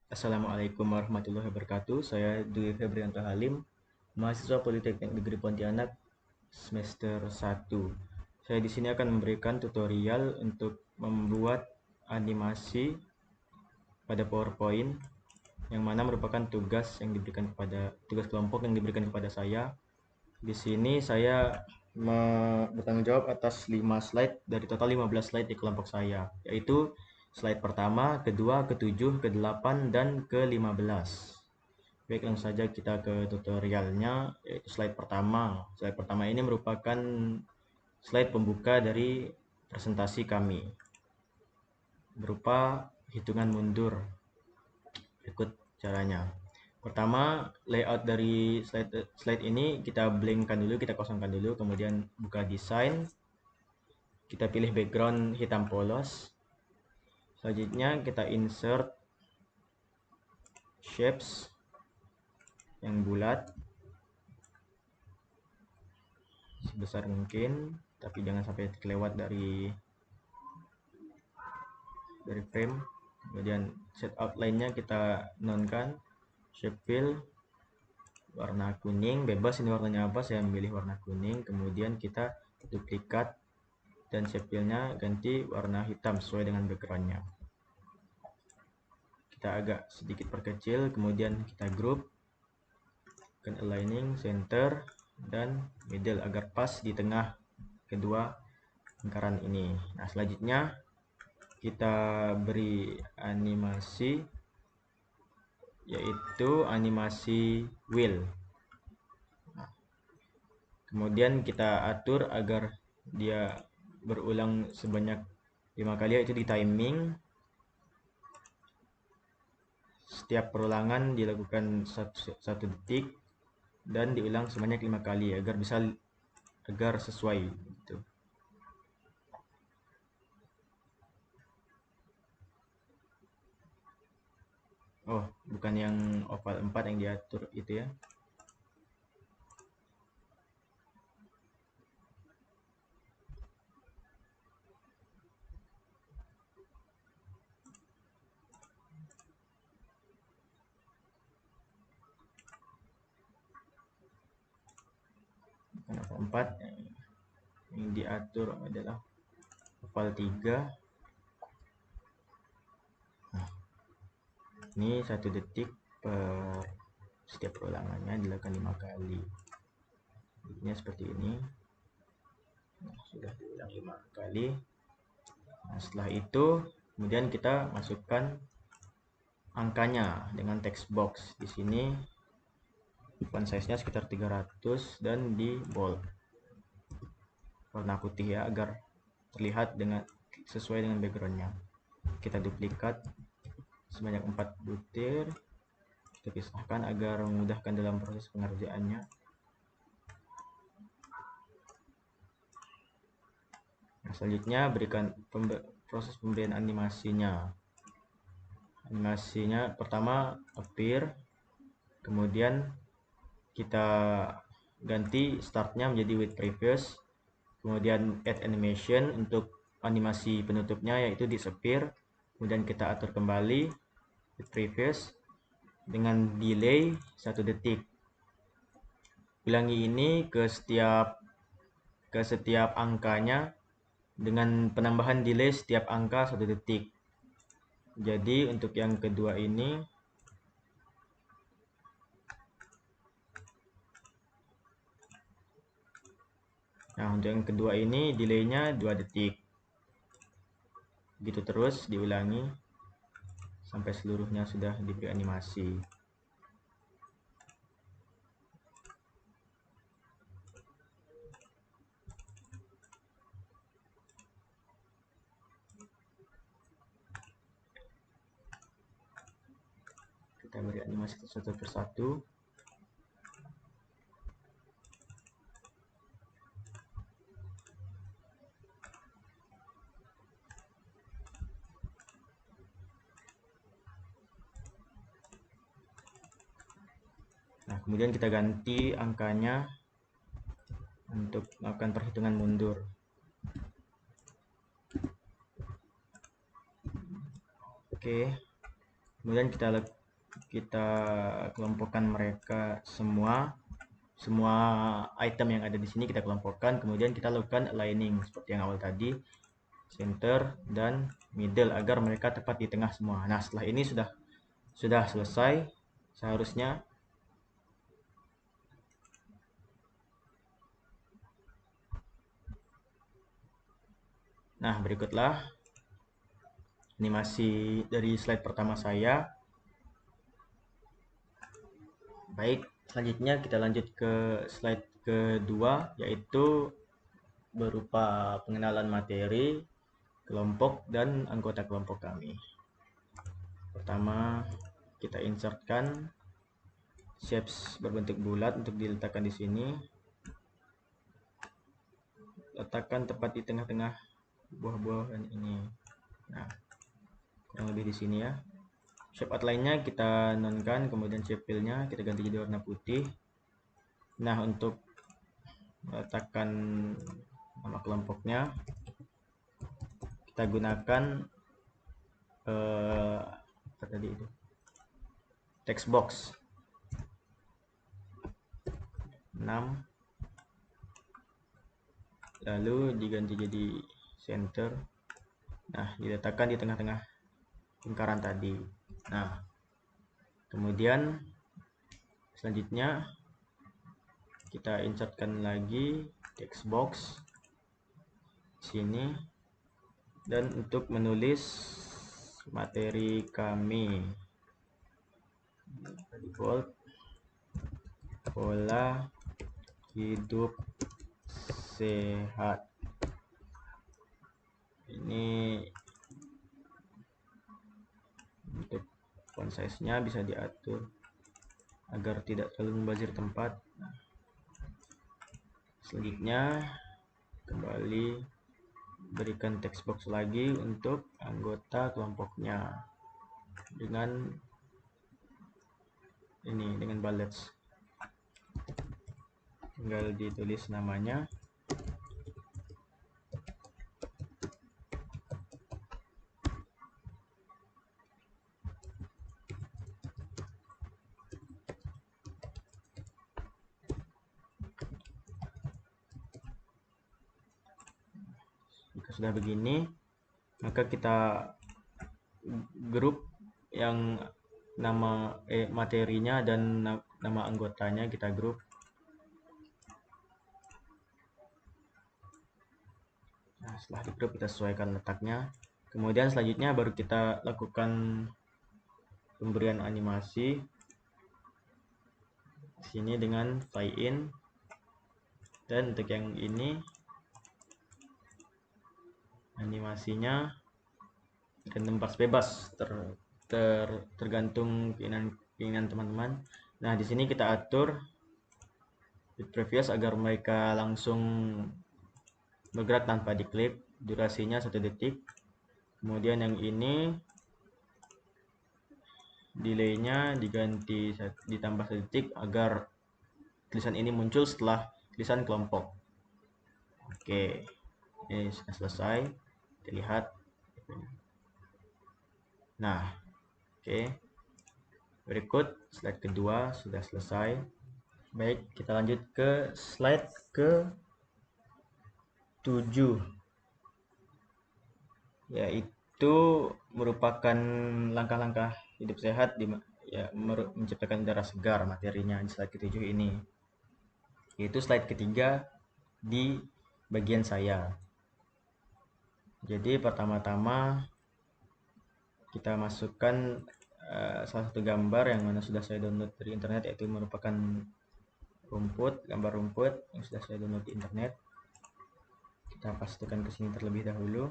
Assalamualaikum warahmatullahi wabarakatuh. Saya Dwi Febrianto Halim, mahasiswa Politeknik Negeri Pontianak semester 1. Saya di sini akan memberikan tutorial untuk membuat animasi pada PowerPoint yang mana merupakan tugas kelompok yang diberikan kepada saya. Di sini saya bertanggung jawab atas 5 slide dari total 15 slide di kelompok saya, yaitu slide pertama, kedua, ketujuh, ke-8, dan ke-15. Baik, langsung saja kita ke tutorialnya, yaitu slide pertama. Slide pertama ini merupakan slide pembuka dari presentasi kami, berupa hitungan mundur. Berikut caranya. Pertama, layout dari slide ini kita blankkan dulu, kita kosongkan dulu, kemudian buka desain. Kita pilih background hitam polos. Selanjutnya kita insert shapes yang bulat sebesar mungkin, tapi jangan sampai kelewat dari frame. Kemudian set outline-nya kita nonkan, shape fill warna kuning, bebas ini warnanya apa, saya memilih warna kuning. Kemudian kita duplikat dan shape fill-nya ganti warna hitam sesuai dengan background-nya. Kita agak sedikit perkecil, kemudian kita group, aligning, center, dan middle agar pas di tengah kedua lingkaran ini. Nah, selanjutnya kita beri animasi, yaitu animasi wheel. Nah, kemudian kita atur agar dia berulang sebanyak 5 kali, yaitu di timing. Setiap perulangan dilakukan 1 detik dan diulang sebanyak 5 kali agar sesuai gitu. Oh, bukan yang oval 4 yang diatur itu ya. Bukan oval 4, yang diatur adalah oval 3. Nah, ini 1 detik per setiap perulangannya dilakukan 5 kali. Ini seperti ini. Nah, sudah diulang 5 kali. Nah, setelah itu kemudian kita masukkan angkanya dengan text box. Di sini font size-nya sekitar 300 dan di bold warna putih ya, agar terlihat sesuai dengan backgroundnya. Kita duplikat sebanyak 4 butir, kita pisahkan agar memudahkan dalam proses pengerjaannya. Nah, selanjutnya berikan proses pemberian animasinya. Animasinya pertama appear, kemudian kita ganti startnya menjadi with previous, kemudian add animation untuk animasi penutupnya yaitu disappear, kemudian kita atur kembali with previous dengan delay 1 detik. Ulangi ini ke setiap angkanya dengan penambahan delay setiap angka 1 detik. Jadi untuk yang kedua ini delaynya 2 detik. Gitu terus diulangi sampai seluruhnya sudah diberi animasi. Kita beri animasi satu persatu. Nah, kemudian kita ganti angkanya untuk melakukan perhitungan mundur. Oke. Kemudian kita kita kelompokkan mereka semua item yang ada di sini kita kelompokkan, kemudian kita lakukan aligning seperti yang awal tadi, center dan middle agar mereka tepat di tengah semua. Nah, setelah ini sudah selesai seharusnya. Nah, berikutlah animasi dari slide pertama saya. Baik, selanjutnya kita lanjut ke slide kedua, yaitu berupa pengenalan materi, kelompok, dan anggota kelompok kami. Pertama, kita insertkan shapes berbentuk bulat untuk diletakkan di sini. Letakkan tepat di tengah-tengah buah-buahan ini. Nah, kurang lebih di sini ya. Shape outline-nya kita nonkan, kemudian shape fill-nya kita ganti jadi warna putih. Nah, untuk meletakkan nama kelompoknya kita gunakan apa tadi itu, text box 6, lalu diganti jadi center. Nah, diletakkan di tengah-tengah lingkaran tadi. Nah, kemudian selanjutnya kita insertkan lagi text box sini, dan untuk menulis materi kami default pola hidup sehat. Ini untuk font size-nya bisa diatur agar tidak terlalu membazir tempat. Selanjutnya kembali berikan text box lagi untuk anggota kelompoknya dengan ini, dengan bullets. Tinggal ditulis namanya. Jika sudah begini, maka kita grup yang nama materinya dan nama anggotanya kita grup. Nah, setelah di grup kita sesuaikan letaknya. Kemudian selanjutnya baru kita lakukan pemberian animasi sini dengan fly in, dan untuk yang ini animasinya random parse bebas, tergantung keinginan teman-teman. Nah, di sini kita atur with previous agar mereka langsung bergerak tanpa diklik, durasinya 1 detik. Kemudian yang ini delaynya diganti ditambah 1 detik agar tulisan ini muncul setelah tulisan kelompok. Oke, ini sudah selesai, kita lihat. Nah, oke, berikut slide kedua sudah selesai. Baik, kita lanjut ke slide ke 7, yaitu merupakan langkah-langkah hidup sehat menciptakan udara segar. Materinya di slide ke-7 ini, yaitu slide ketiga di bagian saya. Jadi pertama-tama kita masukkan salah satu gambar yang mana sudah saya download dari internet, yaitu merupakan gambar rumput yang sudah saya download di internet. Kita pastikan ke sini terlebih dahulu,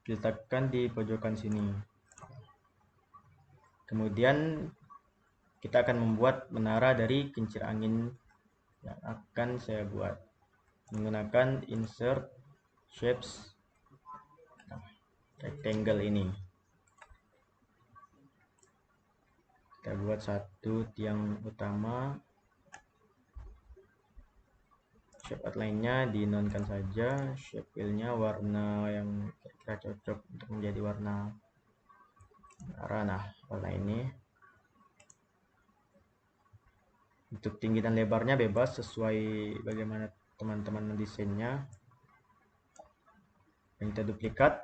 diletakkan di pojokan sini. Kemudian kita akan membuat menara dari kincir angin yang akan saya buat menggunakan insert shapes rectangle ini. Kita buat satu tiang utama. Shape outline-nya dinonkan saja. Shape fill-nya warna yang kira-kira cocok untuk menjadi warna menara. Nah, warna ini. Untuk tinggi dan lebarnya bebas sesuai bagaimana teman-teman mendesainnya. Dan kita duplikat.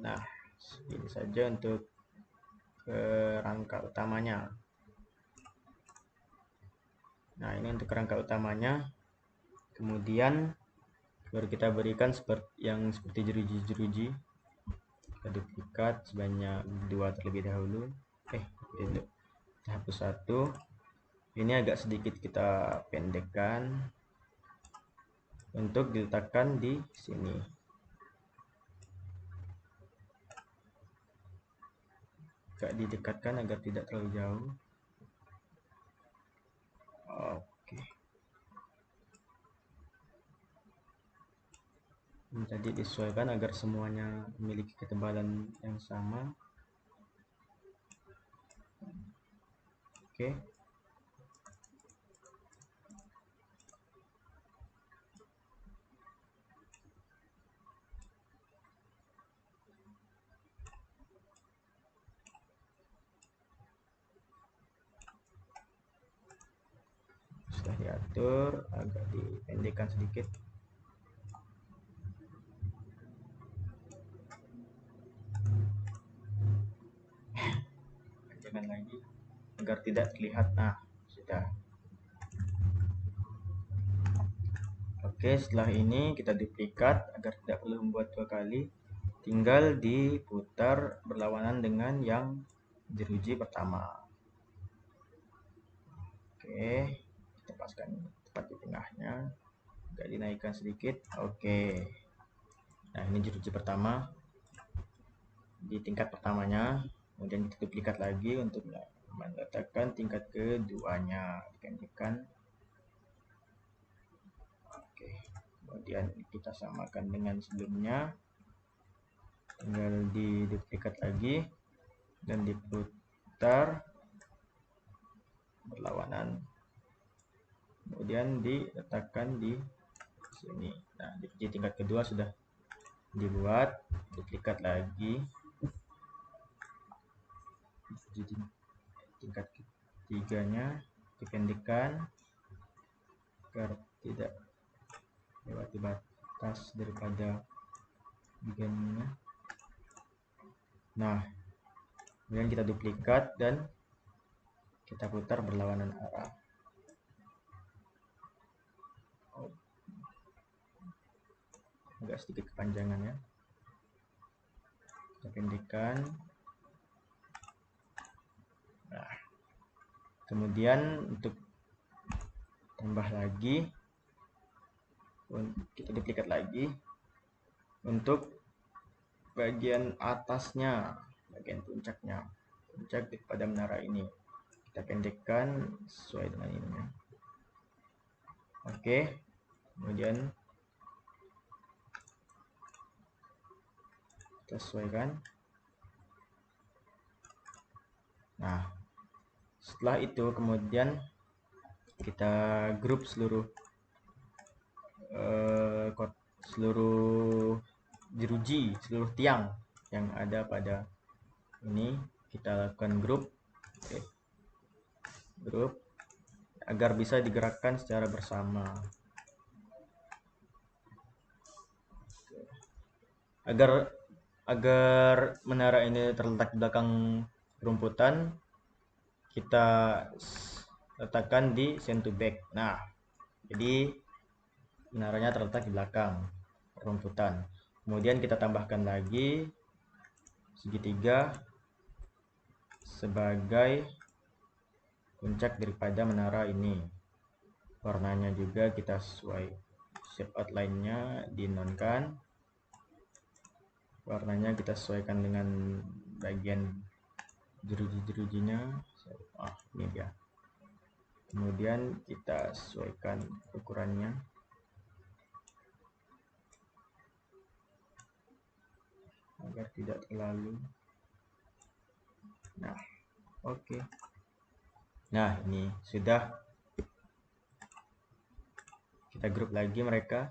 Nah, ini saja untuk kerangka utamanya. Nah, ini untuk kerangka utamanya. Kemudian baru kita berikan seperti jeruji-jeruji. Kita duplikat sebanyak 2 terlebih dahulu. Kita hapus 1. Ini agak sedikit kita pendekkan untuk diletakkan di sini. Agak didekatkan agar tidak terlalu jauh. Oke. Ini tadi disesuaikan agar semuanya memiliki ketebalan yang sama. Oke. Sudah diatur, agak dipendekkan sedikit. Jangan lagi agar tidak terlihat. Nah, sudah. Oke, setelah ini kita duplikat agar tidak perlu membuat 2 kali. Tinggal diputar berlawanan dengan yang jeruji pertama. Oke, kita paskan tepat di tengahnya, agak dinaikkan sedikit. Oke, nah ini jeruji pertama di tingkat pertamanya. Kemudian kita duplikat lagi untuk meletakkan tingkat keduanya, dipendekkan. Oke, kemudian kita samakan dengan sebelumnya, tinggal diduplikat lagi dan diputar berlawanan, kemudian diletakkan di sini. Nah, di tingkat kedua sudah dibuat, duplikat lagi. Di tingkat ketiganya dipendekkan agar tidak lewati batas daripada bagiannya. Nah, kemudian kita duplikat dan kita putar berlawanan arah. Agak sedikit kepanjangan ya. Kita pendekkan. Nah, kemudian untuk tambah lagi, kita duplikat lagi untuk bagian atasnya, bagian puncaknya, puncak pada menara ini. Kita pendekkan sesuai dengan ini. Oke, kemudian kita sesuaikan. Nah, setelah itu kemudian kita grup seluruh jeruji, seluruh tiang yang ada pada ini. Kita lakukan grup. Grup agar bisa digerakkan secara bersama. Agar menara ini terletak di belakang rumputan, kita letakkan di send to back. Nah, jadi menaranya terletak di belakang rumputan. Kemudian kita tambahkan lagi segitiga sebagai puncak daripada menara ini. Warnanya juga kita sesuai, shape outline-nya dinonkan. Warnanya kita sesuaikan dengan bagian jeruji-jerujinya. Ini dia. Kemudian kita sesuaikan ukurannya agar tidak terlalu. Nah, oke. Nah, ini sudah. Kita grup lagi mereka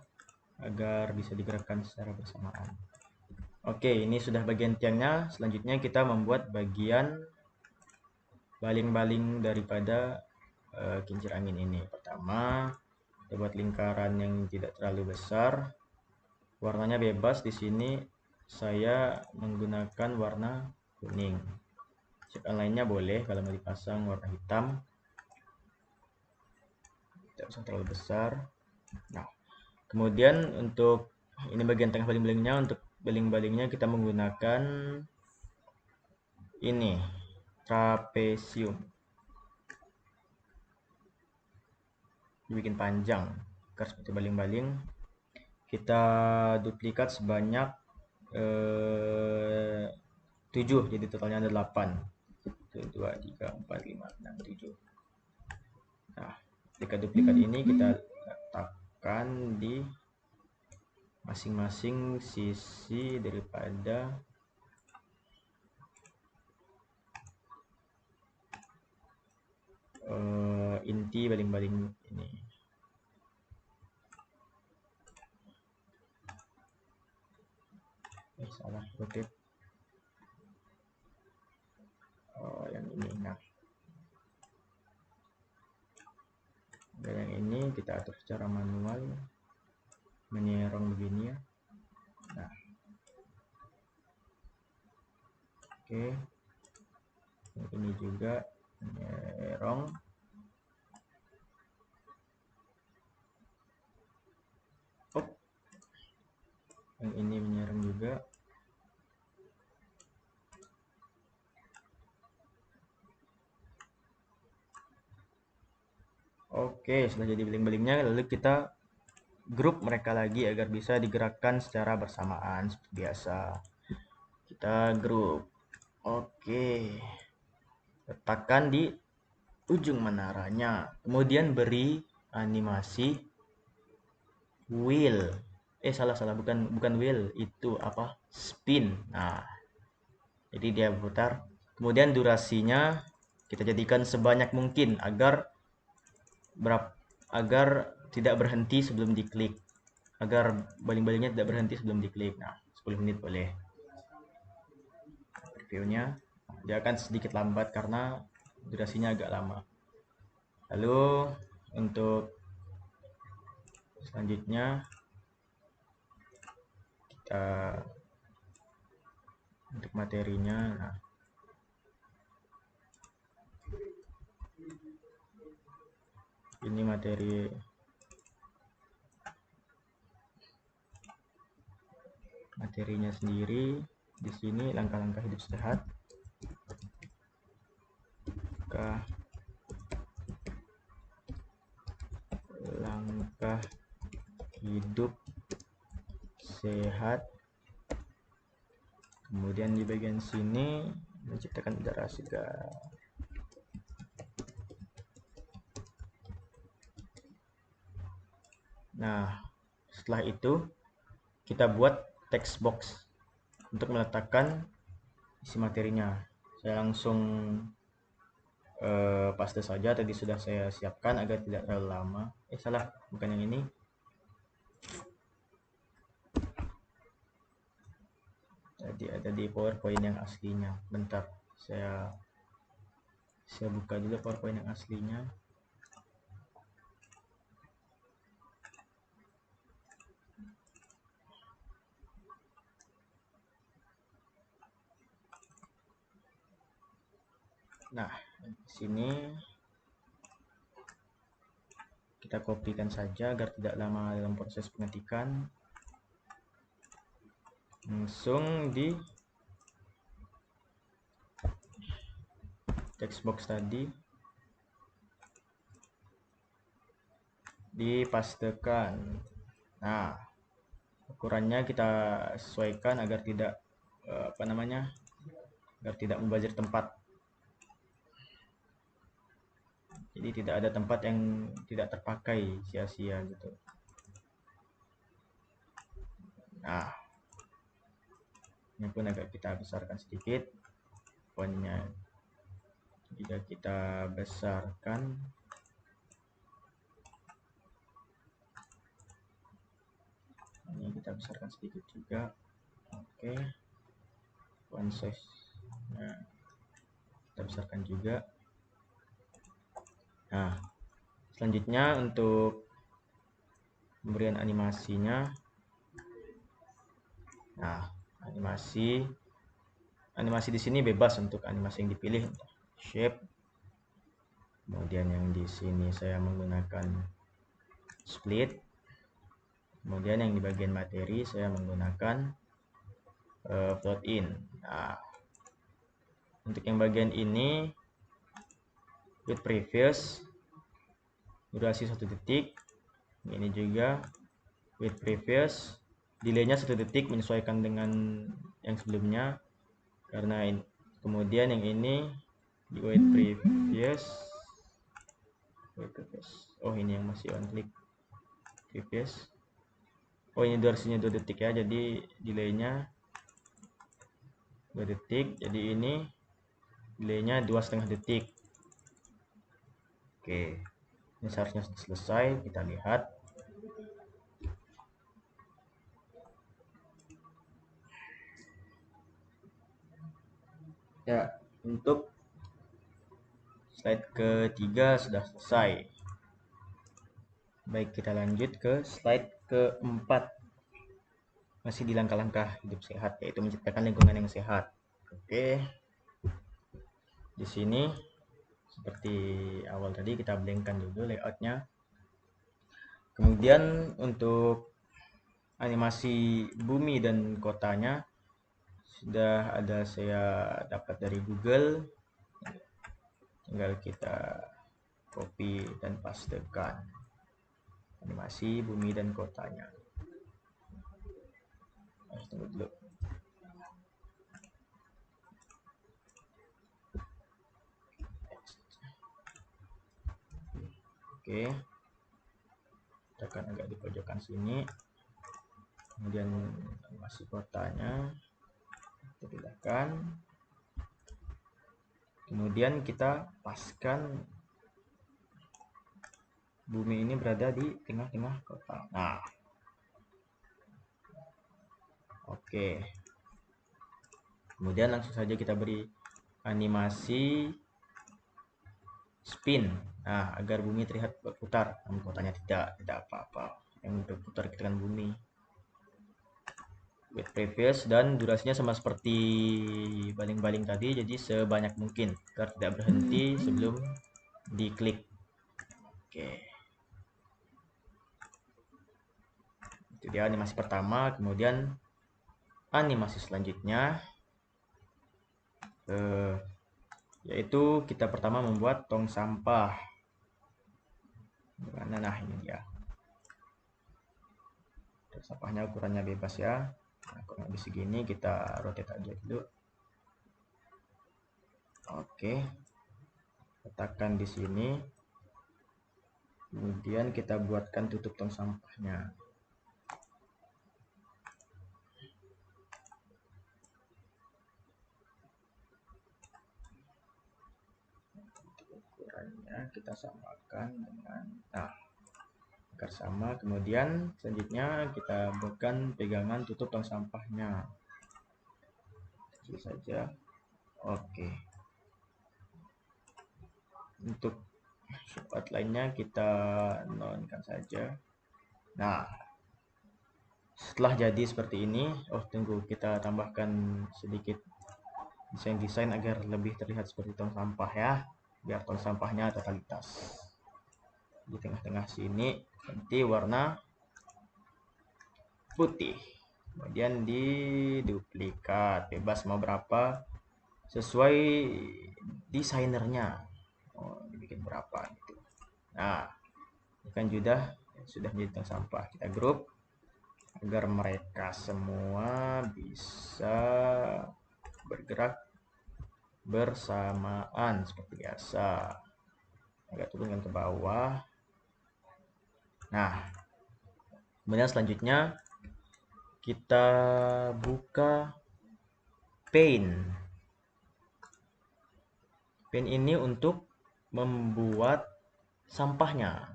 agar bisa digerakkan secara bersamaan. Oke, ini sudah bagian tiangnya. Selanjutnya kita membuat bagian baling-baling daripada kincir angin ini. Pertama, kita buat lingkaran yang tidak terlalu besar. Warnanya bebas. Di sini saya menggunakan warna kuning. Cekan lainnya boleh kalau mau dipasang warna hitam. Tidak usah terlalu besar. Nah, kemudian untuk ini bagian tengah baling-balingnya. Untuk baling-balingnya kita menggunakan ini trapesium. Dibikin panjang agar seperti baling-baling. Kita duplikat sebanyak 7, jadi totalnya ada 8. 1, 2, 3, 4, 5, 6, 7. Nah, duplikat ini kita letakkan di masing-masing sisi daripada inti baling-baling ini. Salah, rotate. Yang ini. Nah, dan yang ini kita atur secara manual, menyerong begini ya. Nah, oke. Ini juga menyerong. Yang ini menyerang juga. Oke, sudah jadi beling-belingnya, lalu kita grup mereka lagi agar bisa digerakkan secara bersamaan seperti biasa. Kita grup. Oke. Letakkan di ujung menaranya. Kemudian beri animasi wheel. Salah, bukan wheel, itu apa? Spin. Nah, jadi dia berputar. Kemudian durasinya kita jadikan sebanyak mungkin agar tidak berhenti sebelum diklik. Agar baling-balingnya tidak berhenti sebelum diklik. Nah, 10 menit boleh. Previewnya dia akan sedikit lambat karena durasinya agak lama. Lalu untuk selanjutnya kita untuk materinya, nah, ini materinya sendiri. Di sini langkah-langkah hidup sehat. Langkah hidup sehat. Kemudian di bagian sini menciptakan udara segar. Nah, setelah itu kita buat text box untuk meletakkan isi materinya. Saya langsung paste saja, tadi sudah saya siapkan agar tidak terlalu lama. Salah, bukan yang ini. Tadi ada di PowerPoint yang aslinya. Bentar, saya buka dulu PowerPoint yang aslinya. Nah, di sini kita kopikan saja agar tidak lama dalam proses pengetikan. Langsung di text box tadi dipastekan. Nah, ukurannya kita sesuaikan agar tidak agar tidak membazir tempat. Jadi tidak ada tempat yang tidak terpakai sia-sia gitu. Nah, ini pun agak kita besarkan sedikit fontnya. Jika kita besarkan, ini kita besarkan sedikit juga. Oke, font size. Nah, kita besarkan juga. Nah, selanjutnya untuk pemberian animasinya. Nah, animasi di sini bebas untuk animasi yang dipilih, shape. Kemudian yang di sini saya menggunakan split. Kemudian yang di bagian materi saya menggunakan float in. Nah, untuk yang bagian ini with previous durasi 1 detik. Ini juga with previous delaynya 1 detik menyesuaikan dengan yang sebelumnya. Karena ini. Kemudian yang ini di wait previous. Oh, ini yang masih on click previous. Oh, ini durasinya 2 detik ya, jadi delaynya 2 detik, jadi ini delaynya 2,5 detik. Oke, ini seharusnya sudah selesai. Kita lihat. Ya, untuk slide ketiga sudah selesai. Baik, kita lanjut ke slide keempat. Masih di langkah-langkah hidup sehat, yaitu menciptakan lingkungan yang sehat. Oke, di sini seperti awal tadi kita blankkan dulu layoutnya. Kemudian untuk animasi bumi dan kotanya sudah ada saya dapat dari Google. Tinggal kita copy dan pastekan animasi bumi dan kotanya. Tunggu dulu. Oke, tekan agak di pojokan sini. Kemudian animasi kotanya kita pindahkan. Kemudian kita paskan bumi ini berada di tengah-tengah kota. Nah, oke. Kemudian langsung saja kita beri animasi spin. Nah, agar bumi terlihat berputar, namun kotanya tidak apa-apa. Yang berputar kita kan bumi. With previous dan durasinya sama seperti baling-baling tadi, jadi sebanyak mungkin agar tidak berhenti sebelum diklik. Oke. Itu dia animasi pertama. Kemudian animasi selanjutnya yaitu kita pertama membuat tong sampah. Nah, ini dia. Tong sampahnya ukurannya bebas ya. Nah, kurang lebih segini, kita rotate aja dulu. Oke, letakkan di sini. Kemudian kita buatkan tutup tong sampahnya. Ukurannya kita samakan dengan agar sama. Kemudian selanjutnya kita buatkan pegangan tutup tong sampahnya. Kecil saja. Oke. Untuk outline-nya kita nonkan saja. Nah, setelah jadi seperti ini, tunggu, kita tambahkan sedikit desain agar lebih terlihat seperti tong sampah ya, biar tong sampahnya totalitas. Di tengah-tengah sini nanti warna putih. Kemudian diduplikat, bebas mau berapa sesuai desainernya. Dibikin berapa gitu. Nah, ini kan sudah menjadi tong sampah. Kita grup agar mereka semua bisa bergerak bersamaan seperti biasa. Agak turunkan ke bawah. Nah, kemudian selanjutnya kita buka Paint. Paint ini untuk membuat sampahnya.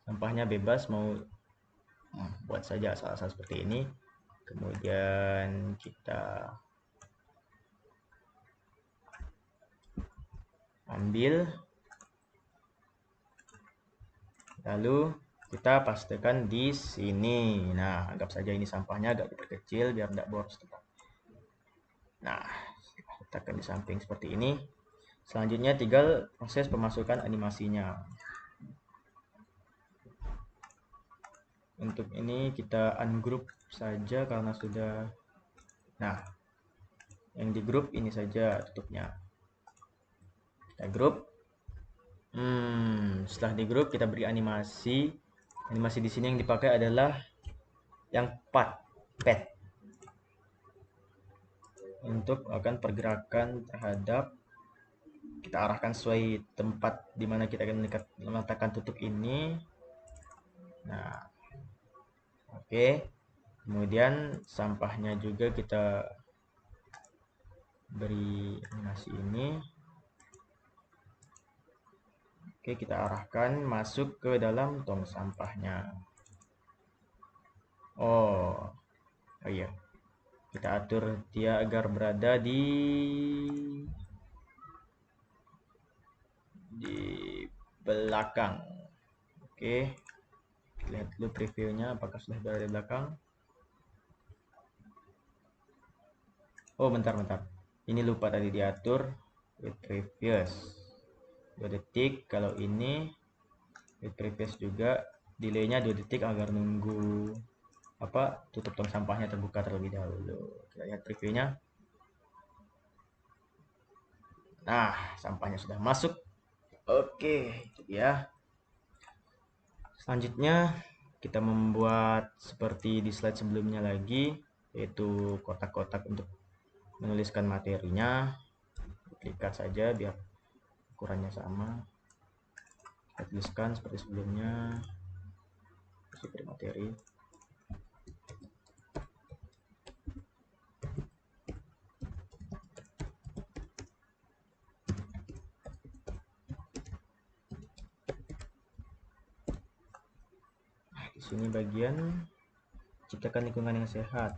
Sampahnya bebas mau buat saja asal-asal seperti ini. Kemudian kita ambil, lalu kita pastikan di sini. Nah, anggap saja ini sampahnya agak diperkecil biar tidak boros tempat. Nah, letakkan di samping seperti ini. Selanjutnya tinggal proses pemasukan animasinya. Untuk ini kita ungroup saja karena sudah. Nah, yang di grup ini saja tutupnya. Kita grup. Setelah di grup kita beri animasi. Animasi di sini yang dipakai adalah yang pet untuk melakukan pergerakan terhadap, kita arahkan sesuai tempat di mana kita akan meletakkan tutup ini. Nah, oke. Kemudian sampahnya juga kita beri animasi ini. Oke, kita arahkan masuk ke dalam tong sampahnya. Oh iya, kita atur dia agar berada di belakang. Oke, lihat dulu previewnya apakah sudah berada di belakang. Oh, bentar. Ini lupa tadi diatur with previous 2 detik. Kalau ini with previous juga delaynya 2 detik agar nunggu tutup tong sampahnya terbuka terlebih dahulu. Kita lihat previewnya. Nah, sampahnya sudah masuk. Oke, itu dia. Selanjutnya kita membuat seperti di slide sebelumnya lagi, yaitu kotak-kotak untuk menuliskan materinya. Duplikat saja biar ukurannya sama. Kita tuliskan seperti sebelumnya, seperti materi. Di sini bagian ciptakan lingkungan yang sehat.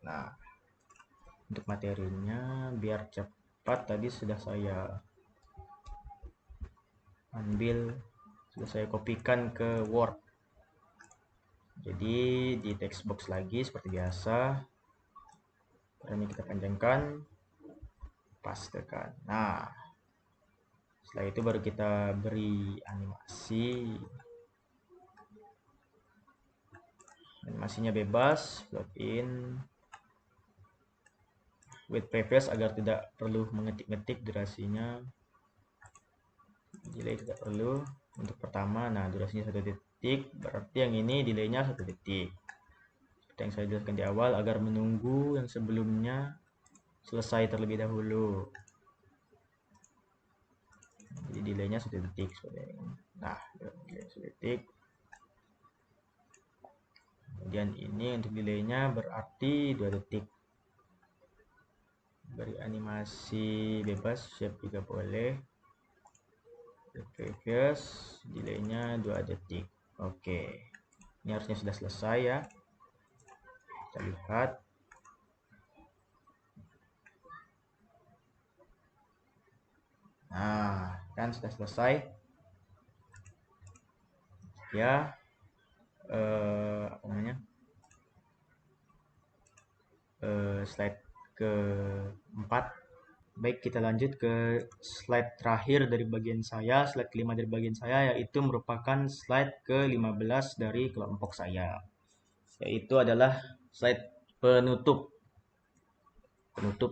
Nah, untuk materinya biar cepat tadi sudah saya ambil, sudah saya kopikan ke Word. Jadi di text box lagi seperti biasa. Ini kita panjangkan, pastekan. Nah, setelah itu baru kita beri animasi. Animasinya bebas, plug in with previous agar tidak perlu mengetik-ngetik durasinya. Delay tidak perlu untuk pertama. Nah, durasinya 1 detik, berarti yang ini delaynya 1 detik. Seperti yang saya jelaskan di awal, agar menunggu yang sebelumnya selesai terlebih dahulu. Jadi delaynya 1 detik seperti ini. Nah, delay 1 detik. Kemudian ini untuk delaynya berarti 2 detik. Beri animasi bebas, shape juga boleh. Previous, delaynya 2 detik. Oke, ini harusnya sudah selesai ya. Kita lihat. Nah, kan sudah selesai ya. Apa namanya, slide ke-4. Baik, kita lanjut ke slide terakhir dari bagian saya, slide kelima dari bagian saya, yaitu merupakan slide ke-15 dari kelompok saya, yaitu adalah slide penutup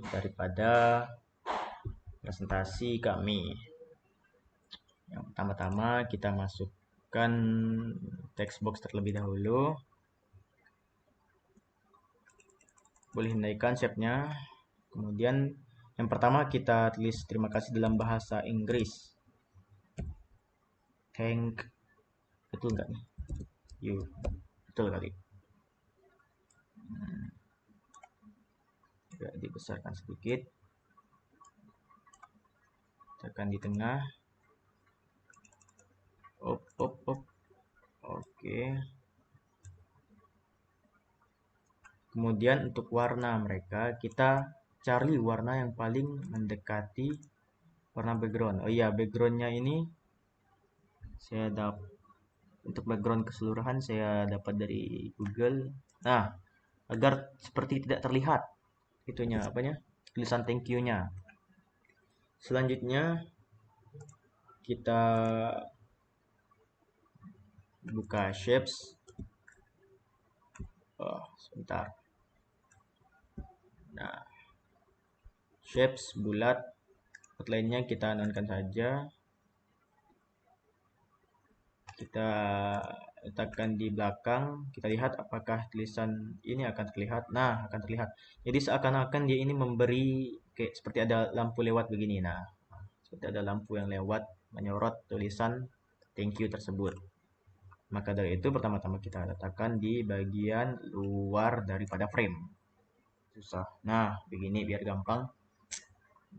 daripada presentasi kami. Yang pertama-tama kita masukkan text box terlebih dahulu. Boleh naikkan shape-nya. Kemudian yang pertama kita tulis terima kasih dalam bahasa Inggris. Thank, betul nggak nih? You, betul kali. Agak dibesarkan sedikit. tekan di tengah. Oke. Kemudian untuk warna mereka, kita cari warna yang paling mendekati warna background. Oh iya, backgroundnya ini saya dapat untuk background keseluruhan saya dapat dari Google. Nah, agar seperti tidak terlihat itunya apanya tulisan thank you-nya. Selanjutnya kita buka shapes. Sebentar. Nah, shapes bulat, outline-nya kita nonkan saja. Kita letakkan di belakang, kita lihat apakah tulisan ini akan terlihat. Nah, akan terlihat. Jadi seakan-akan dia ini memberi kayak seperti ada lampu lewat begini. Nah, seperti ada lampu yang lewat menyorot tulisan thank you tersebut. Maka dari itu pertama-tama kita letakkan di bagian luar daripada frame. Susah. Nah, begini biar gampang.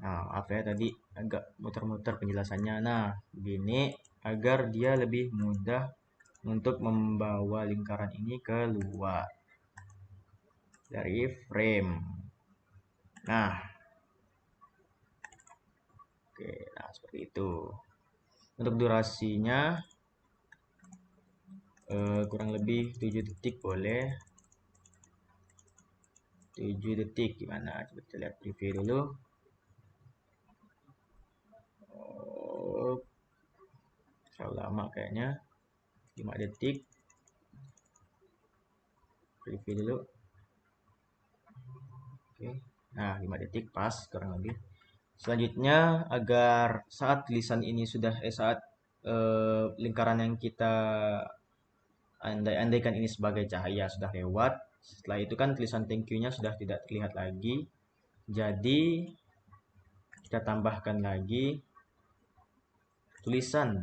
Nah, maaf ya tadi agak muter-muter penjelasannya. Nah, begini agar dia lebih mudah untuk membawa lingkaran ini keluar dari frame. Nah, oke, nah seperti itu. Untuk durasinya kurang lebih 7 detik boleh. 7 detik gimana? Coba kita lihat preview dulu. Terlalu lama kayaknya. 5 detik. Preview dulu. Oke. Nah, 5 detik pas kurang lebih. Selanjutnya agar saat tulisan ini sudah saat lingkaran yang kita andaikan ini sebagai cahaya sudah lewat. Setelah itu kan tulisan thank you-nya sudah tidak terlihat lagi. Jadi kita tambahkan lagi tulisan.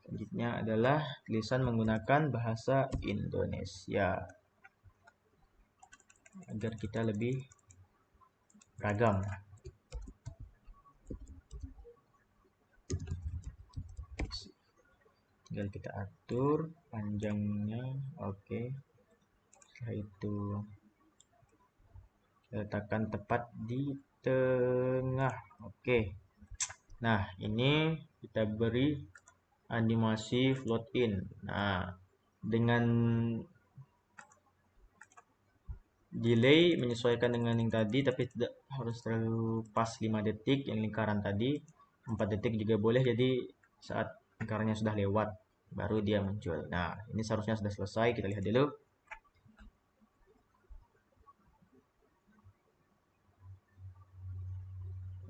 Selanjutnya adalah tulisan menggunakan bahasa Indonesia agar kita lebih beragam. Tinggal kita atur panjangnya. Oke. Setelah itu kita letakkan tepat di tengah. Oke. Nah, ini kita beri animasi float in. Nah, dengan delay menyesuaikan dengan yang tadi, tapi tidak harus terlalu pas 5 detik yang lingkaran tadi. 4 detik juga boleh, jadi saat lingkarannya sudah lewat baru dia muncul. Nah, ini seharusnya sudah selesai, kita lihat dulu.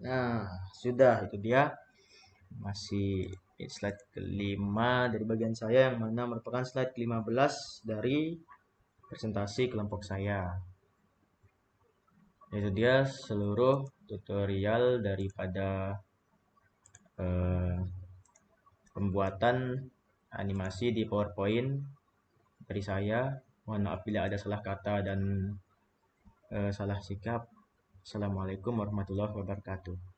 Nah, sudah, itu dia. Masih slide kelima dari bagian saya, yang mana merupakan slide ke-15 dari presentasi kelompok saya. Itu dia seluruh tutorial daripada pembuatan animasi di PowerPoint dari saya. Mohon maaf bila ada salah kata dan salah sikap. Assalamualaikum warahmatullahi wabarakatuh.